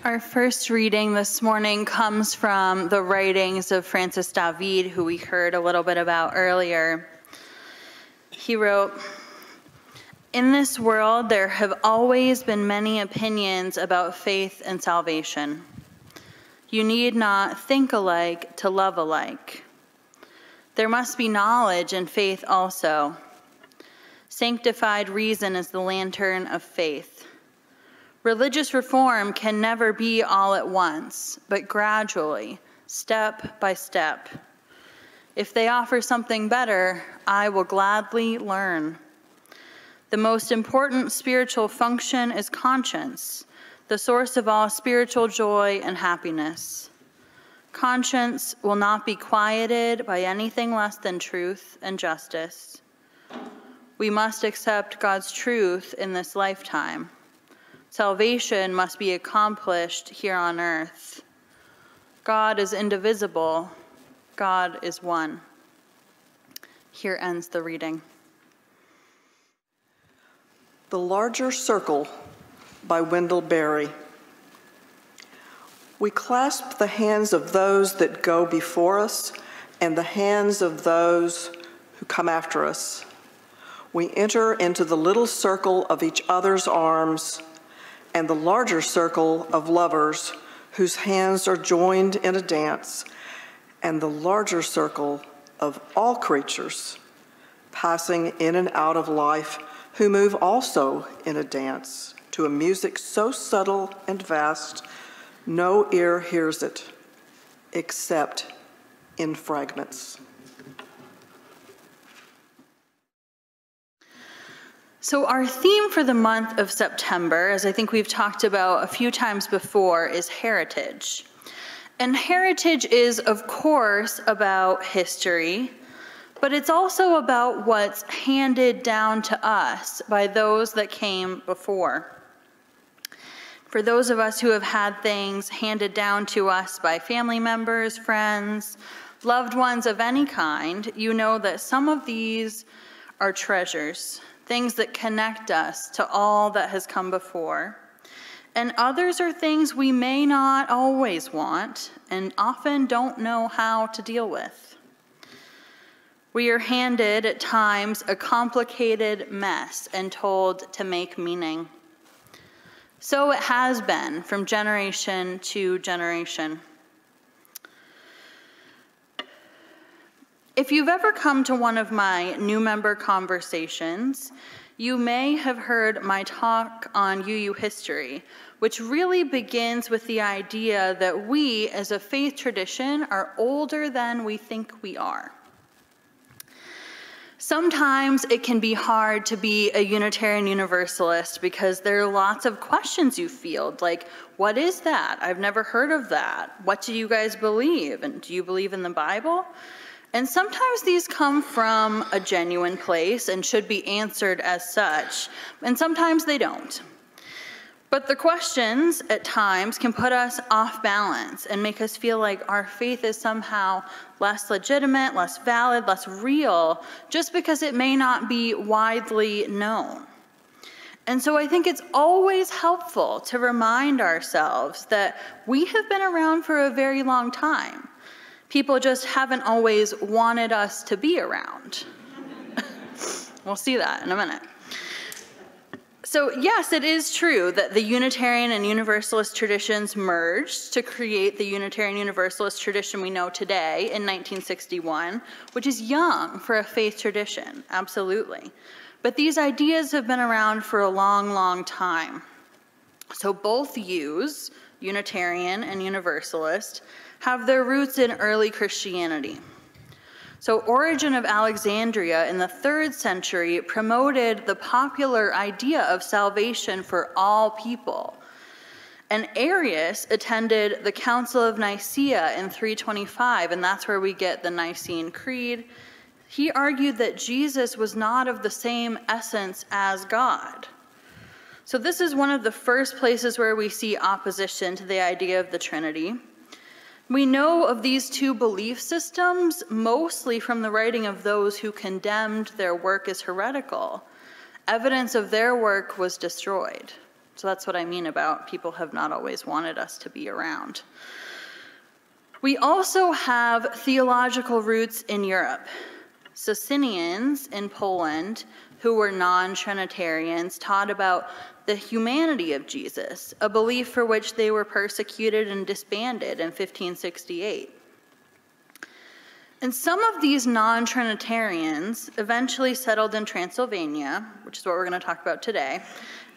Our first reading this morning comes from the writings of Francis David, who we heard a little bit about earlier. He wrote, "In this world, there have always been many opinions about faith and salvation. You need not think alike to love alike. There must be knowledge and faith also. Sanctified reason is the lantern of faith. Religious reform can never be all at once, but gradually, step by step. If they offer something better, I will gladly learn. The most important spiritual function is conscience, the source of all spiritual joy and happiness. Conscience will not be quieted by anything less than truth and justice. We must accept God's truth in this lifetime. Salvation must be accomplished here on earth. God is indivisible. God is one." Here ends the reading. The Larger Circle by Wendell Berry. We clasp the hands of those that go before us and the hands of those who come after us. We enter into the little circle of each other's arms and the larger circle of lovers whose hands are joined in a dance, and the larger circle of all creatures passing in and out of life who move also in a dance to a music so subtle and vast no ear hears it except in fragments. So our theme for the month of September, as I think we've talked about a few times before, is heritage. And heritage is, of course, about history, but it's also about what's handed down to us by those that came before. For those of us who have had things handed down to us by family members, friends, loved ones of any kind, you know that some of these are treasures, things that connect us to all that has come before. And others are things we may not always want and often don't know how to deal with. We are handed at times a complicated mess and told to make meaning. So it has been from generation to generation. If you've ever come to one of my new member conversations, you may have heard my talk on UU history, which really begins with the idea that we, as a faith tradition, are older than we think we are. Sometimes it can be hard to be a Unitarian Universalist because there are lots of questions you field, like, what is that? I've never heard of that. What do you guys believe? And do you believe in the Bible? And sometimes these come from a genuine place and should be answered as such, and sometimes they don't. But the questions at times can put us off balance and make us feel like our faith is somehow less legitimate, less valid, less real, just because it may not be widely known. And so I think it's always helpful to remind ourselves that we have been around for a very long time. People just haven't always wanted us to be around. We'll see that in a minute. So yes, it is true that the Unitarian and Universalist traditions merged to create the Unitarian Universalist tradition we know today in 1961, which is young for a faith tradition, absolutely. But these ideas have been around for a long, long time. So both U's, Unitarian and Universalist, have their roots in early Christianity. So Origen of Alexandria in the 3rd century promoted the popular idea of salvation for all people. And Arius attended the Council of Nicaea in 325, and that's where we get the Nicene Creed. He argued that Jesus was not of the same essence as God. So this is one of the first places where we see opposition to the idea of the Trinity. We know of these two belief systems mostly from the writing of those who condemned their work as heretical. Evidence of their work was destroyed. So that's what I mean about people have not always wanted us to be around. We also have theological roots in Europe. Socinians in Poland, who were non-Trinitarians, taught about the humanity of Jesus, a belief for which they were persecuted and disbanded in 1568. And some of these non-Trinitarians eventually settled in Transylvania, which is what we're going to talk about today,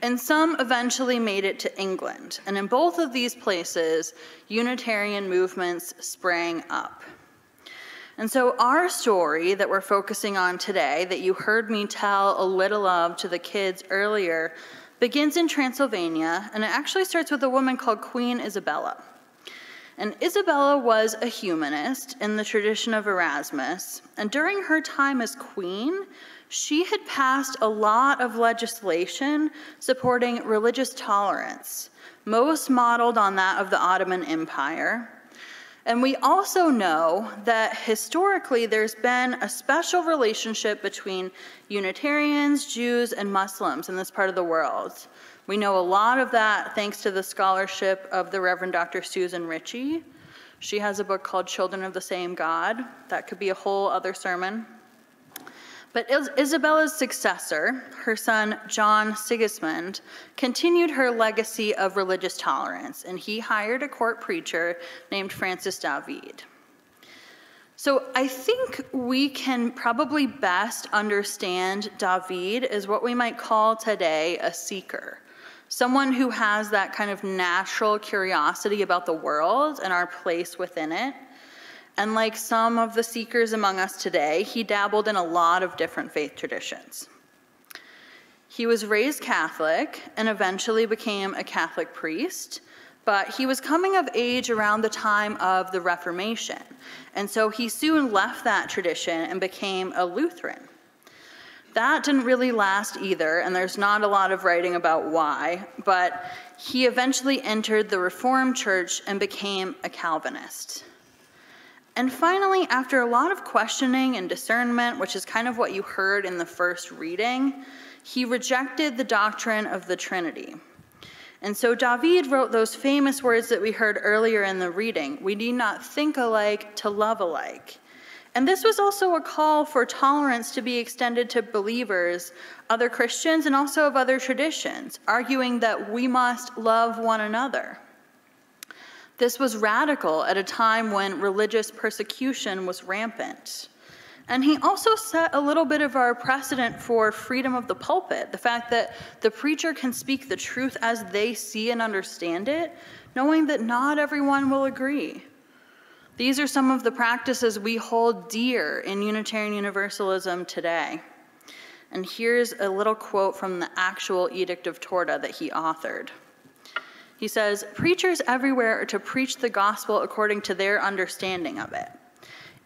and some eventually made it to England. And in both of these places, Unitarian movements sprang up. And so our story that we're focusing on today, that you heard me tell a little of to the kids earlier, begins in Transylvania, and it actually starts with a woman called Queen Isabella. And Isabella was a humanist in the tradition of Erasmus, and during her time as queen, she had passed a lot of legislation supporting religious tolerance, most modeled on that of the Ottoman Empire. And we also know that historically there's been a special relationship between Unitarians, Jews, and Muslims in this part of the world. We know a lot of that thanks to the scholarship of the Reverend Dr. Susan Ritchie. She has a book called Children of the Same God. That could be a whole other sermon. But Isabella's successor, her son John Sigismund, continued her legacy of religious tolerance, and he hired a court preacher named Francis David. So I think we can probably best understand David as what we might call today a seeker, someone who has that kind of natural curiosity about the world and our place within it. And like some of the seekers among us today, he dabbled in a lot of different faith traditions. He was raised Catholic and eventually became a Catholic priest, but he was coming of age around the time of the Reformation, and so he soon left that tradition and became a Lutheran. That didn't really last either, and there's not a lot of writing about why, but he eventually entered the Reformed Church and became a Calvinist. And finally, after a lot of questioning and discernment, which is kind of what you heard in the first reading, he rejected the doctrine of the Trinity. And so David wrote those famous words that we heard earlier in the reading: "We need not think alike to love alike." And this was also a call for tolerance to be extended to believers, other Christians, and also of other traditions, arguing that we must love one another. This was radical at a time when religious persecution was rampant. And he also set a little bit of our precedent for freedom of the pulpit, the fact that the preacher can speak the truth as they see and understand it, knowing that not everyone will agree. These are some of the practices we hold dear in Unitarian Universalism today. And here's a little quote from the actual Edict of Torda that he authored. He says, "Preachers everywhere are to preach the gospel according to their understanding of it.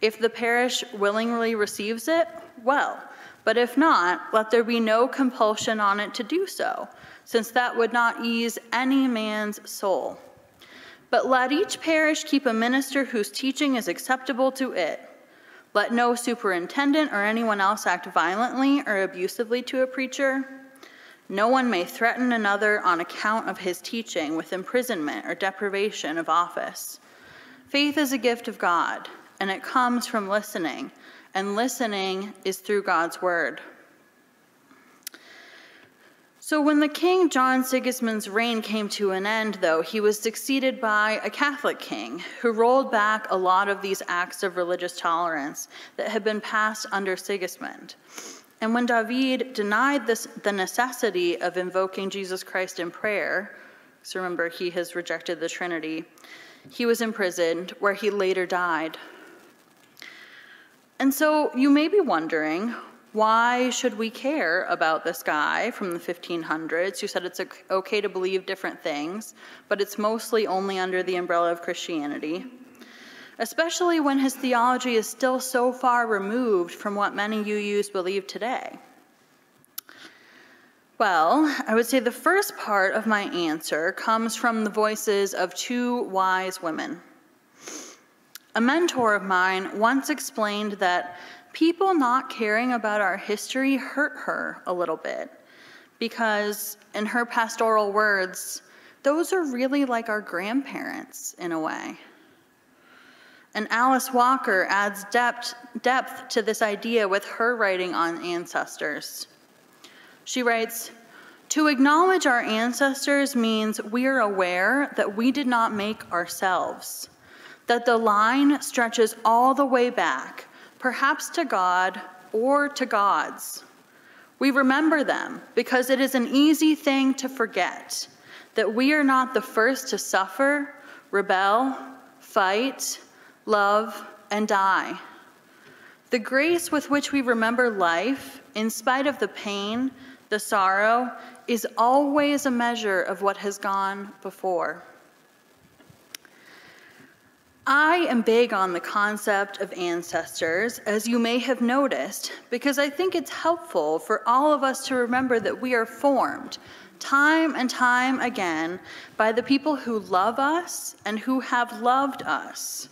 If the parish willingly receives it, well, but if not, let there be no compulsion on it to do so, since that would not ease any man's soul. But let each parish keep a minister whose teaching is acceptable to it. Let no superintendent or anyone else act violently or abusively to a preacher. No one may threaten another on account of his teaching with imprisonment or deprivation of office. Faith is a gift of God, and it comes from listening, and listening is through God's word." So when the King John Sigismund's reign came to an end, though, he was succeeded by a Catholic king who rolled back a lot of these acts of religious tolerance that had been passed under Sigismund. And when David denied the necessity of invoking Jesus Christ in prayer, so remember he has rejected the Trinity, he was imprisoned, where he later died. And so you may be wondering, why should we care about this guy from the 1500s who said it's okay to believe different things, but it's mostly only under the umbrella of Christianity? Especially when his theology is still so far removed from what many UUs believe today. Well, I would say the first part of my answer comes from the voices of two wise women. A mentor of mine once explained that people not caring about our history hurt her a little bit, because in her pastoral words, those are really like our grandparents in a way. And Alice Walker adds depth to this idea with her writing on ancestors. She writes, "To acknowledge our ancestors means we are aware that we did not make ourselves, that the line stretches all the way back, perhaps to God or to gods. We remember them because it is an easy thing to forget that we are not the first to suffer, rebel, fight, love, and die. The grace with which we remember life, in spite of the pain, the sorrow, is always a measure of what has gone before." I am big on the concept of ancestors, as you may have noticed, because I think it's helpful for all of us to remember that we are formed time and time again by the people who love us and who have loved us.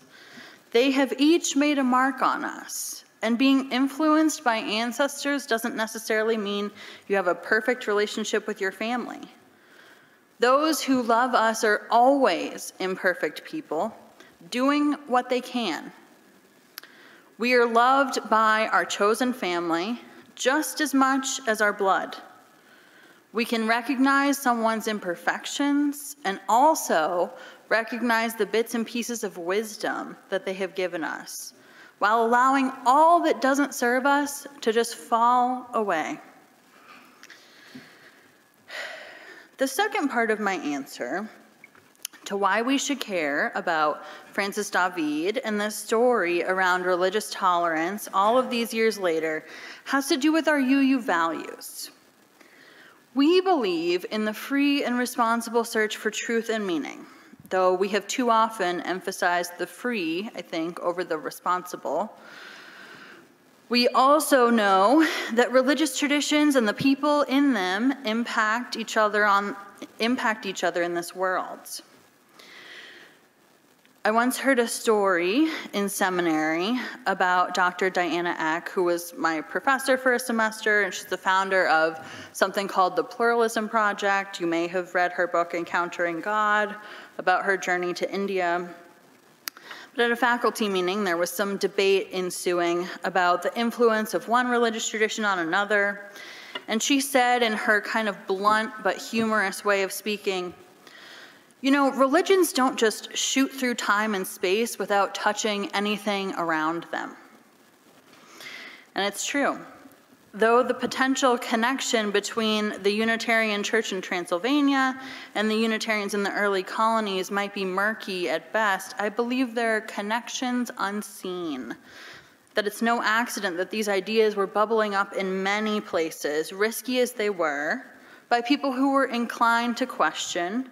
They have each made a mark on us, and being influenced by ancestors doesn't necessarily mean you have a perfect relationship with your family. Those who love us are always imperfect people, doing what they can. We are loved by our chosen family just as much as our blood. We can recognize someone's imperfections and also recognize the bits and pieces of wisdom that they have given us, while allowing all that doesn't serve us to just fall away. The second part of my answer to why we should care about Francis David and this story around religious tolerance all of these years later has to do with our UU values. We believe in the free and responsible search for truth and meaning, though we have too often emphasized the free, I think, over the responsible. We also know that religious traditions and the people in them impact each other in this world. I once heard a story in seminary about Dr. Diana Eck, who was my professor for a semester, and she's the founder of something called the Pluralism Project. You may have read her book, Encountering God, about her journey to India. But at a faculty meeting, there was some debate ensuing about the influence of one religious tradition on another. And she said in her kind of blunt but humorous way of speaking, "You know, religions don't just shoot through time and space without touching anything around them." And it's true. Though the potential connection between the Unitarian Church in Transylvania and the Unitarians in the early colonies might be murky at best, I believe there are connections unseen. That it's no accident that these ideas were bubbling up in many places, risky as they were, by people who were inclined to question,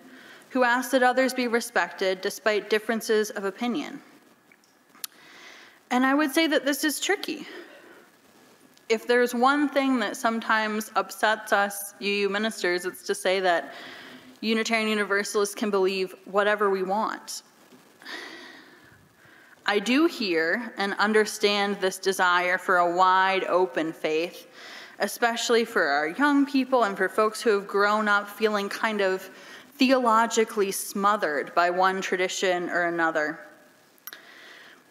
who asked that others be respected despite differences of opinion. And I would say that this is tricky. If there's one thing that sometimes upsets us UU ministers, it's to say that Unitarian Universalists can believe whatever we want. I do hear and understand this desire for a wide open faith, especially for our young people and for folks who have grown up feeling kind of theologically smothered by one tradition or another.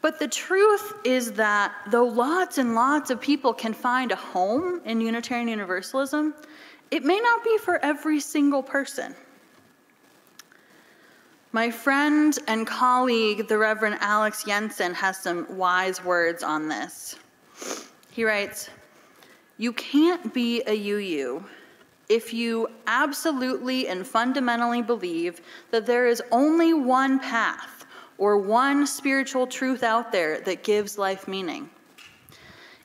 But the truth is that though lots and lots of people can find a home in Unitarian Universalism, it may not be for every single person. My friend and colleague, the Reverend Alex Jensen, has some wise words on this. He writes, "You can't be a UU if you absolutely and fundamentally believe that there is only one path or one spiritual truth out there that gives life meaning.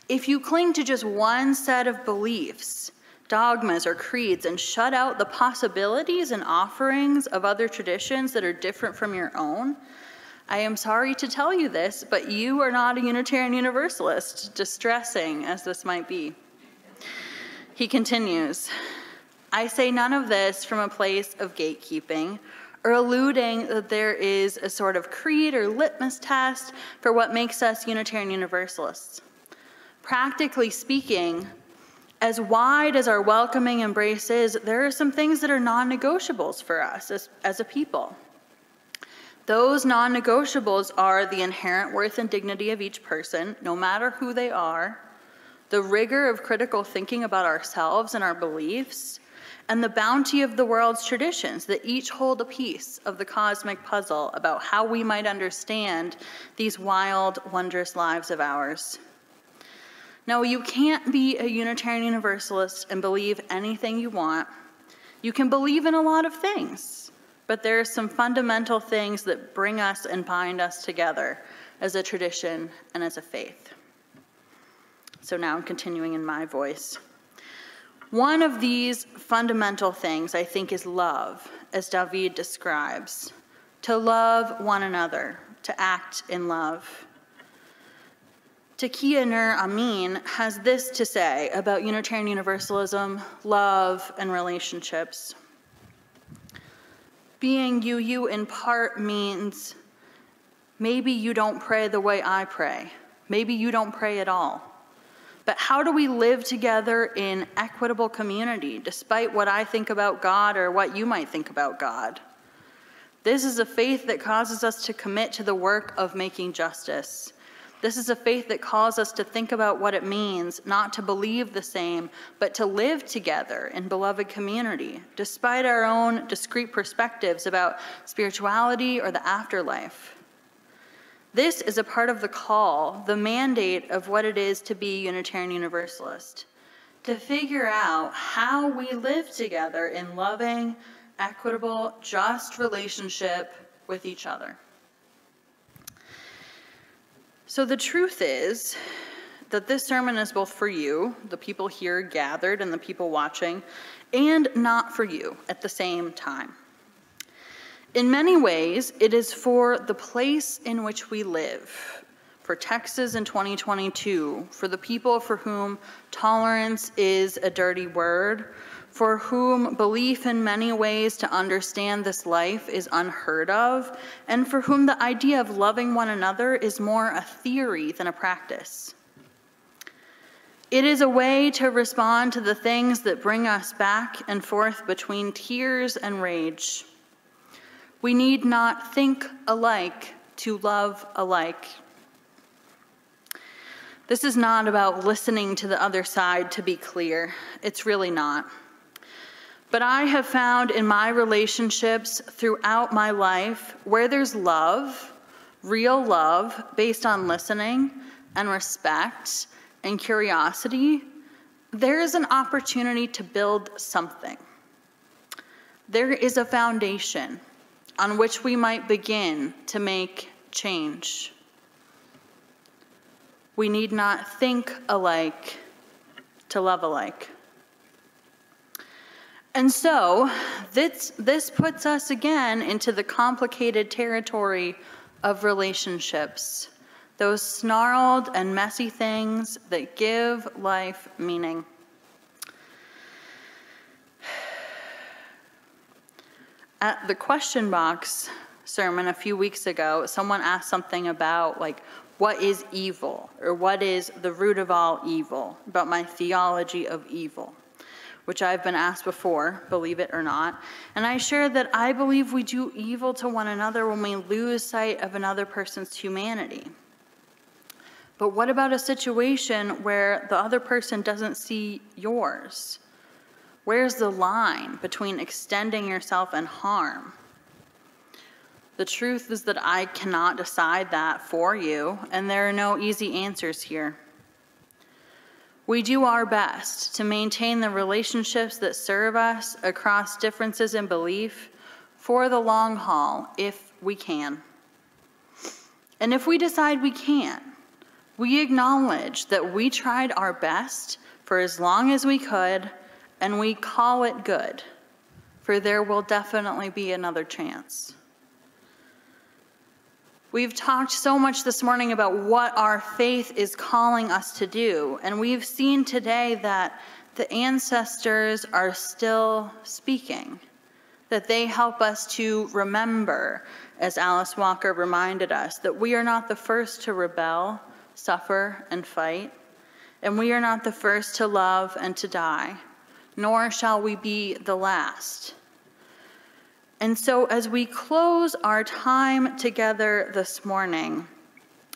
If you cling to just one set of beliefs, dogmas, or creeds and shut out the possibilities and offerings of other traditions that are different from your own, I am sorry to tell you this, but you are not a Unitarian Universalist, distressing as this might be." He continues, "I say none of this from a place of gatekeeping or alluding that there is a sort of creed or litmus test for what makes us Unitarian Universalists. Practically speaking, As wide as our welcoming embrace is, there are some things that are non-negotiables for us as a people. Those non-negotiables are the inherent worth and dignity of each person, no matter who they are, the rigor of critical thinking about ourselves and our beliefs, and the bounty of the world's traditions that each hold a piece of the cosmic puzzle about how we might understand these wild, wondrous lives of ours. Now, you can't be a Unitarian Universalist and believe anything you want. You can believe in a lot of things, but there are some fundamental things that bring us and bind us together as a tradition and as a faith. So now I'm continuing in my voice. One of these fundamental things, I think, is love, as David describes. To love one another, to act in love. Taqiyya Nur Amin has this to say about Unitarian Universalism, love, and relationships. Being you in part means maybe you don't pray the way I pray. Maybe you don't pray at all. But how do we live together in equitable community, despite what I think about God or what you might think about God? This is a faith that causes us to commit to the work of making justice. This is a faith that calls us to think about what it means not to believe the same, but to live together in beloved community, despite our own discrete perspectives about spirituality or the afterlife. This is a part of the call, the mandate of what it is to be Unitarian Universalist, to figure out how we live together in loving, equitable, just relationship with each other. So the truth is that this sermon is both for you, the people here gathered and the people watching, and not for you at the same time. In many ways, it is for the place in which we live, for Texas in 2022, for the people for whom tolerance is a dirty word, for whom belief in many ways to understand this life is unheard of, and for whom the idea of loving one another is more a theory than a practice. It is a way to respond to the things that bring us back and forth between tears and rage. We need not think alike to love alike. This is not about listening to the other side, to be clear. It's really not. But I have found in my relationships throughout my life where there's love, real love based on listening and respect and curiosity, there is an opportunity to build something. There is a foundation on which we might begin to make change. We need not think alike to love alike. And so, this puts us again into the complicated territory of relationships, those snarled and messy things that give life meaning. At the question box sermon a few weeks ago, someone asked something about, like, what is evil, or what is the root of all evil, about my theology of evil, which I've been asked before, believe it or not. And I shared that I believe we do evil to one another when we lose sight of another person's humanity. But what about a situation where the other person doesn't see yours? Where's the line between extending yourself and harm? The truth is that I cannot decide that for you, and there are no easy answers here. We do our best to maintain the relationships that serve us across differences in belief for the long haul, if we can. And if we decide we can't, we acknowledge that we tried our best for as long as we could, and we call it good, for there will definitely be another chance. We've talked so much this morning about what our faith is calling us to do, and we've seen today that the ancestors are still speaking, that they help us to remember, as Alice Walker reminded us, that we are not the first to rebel, suffer, and fight, and we are not the first to love and to die, nor shall we be the last. And so as we close our time together this morning,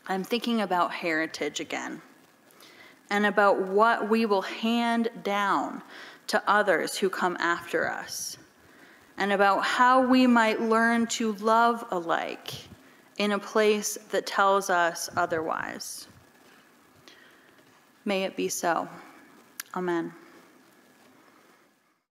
I'm thinking about heritage again, and about what we will hand down to others who come after us, and about how we might learn to love alike in a place that tells us otherwise. May it be so. Amen.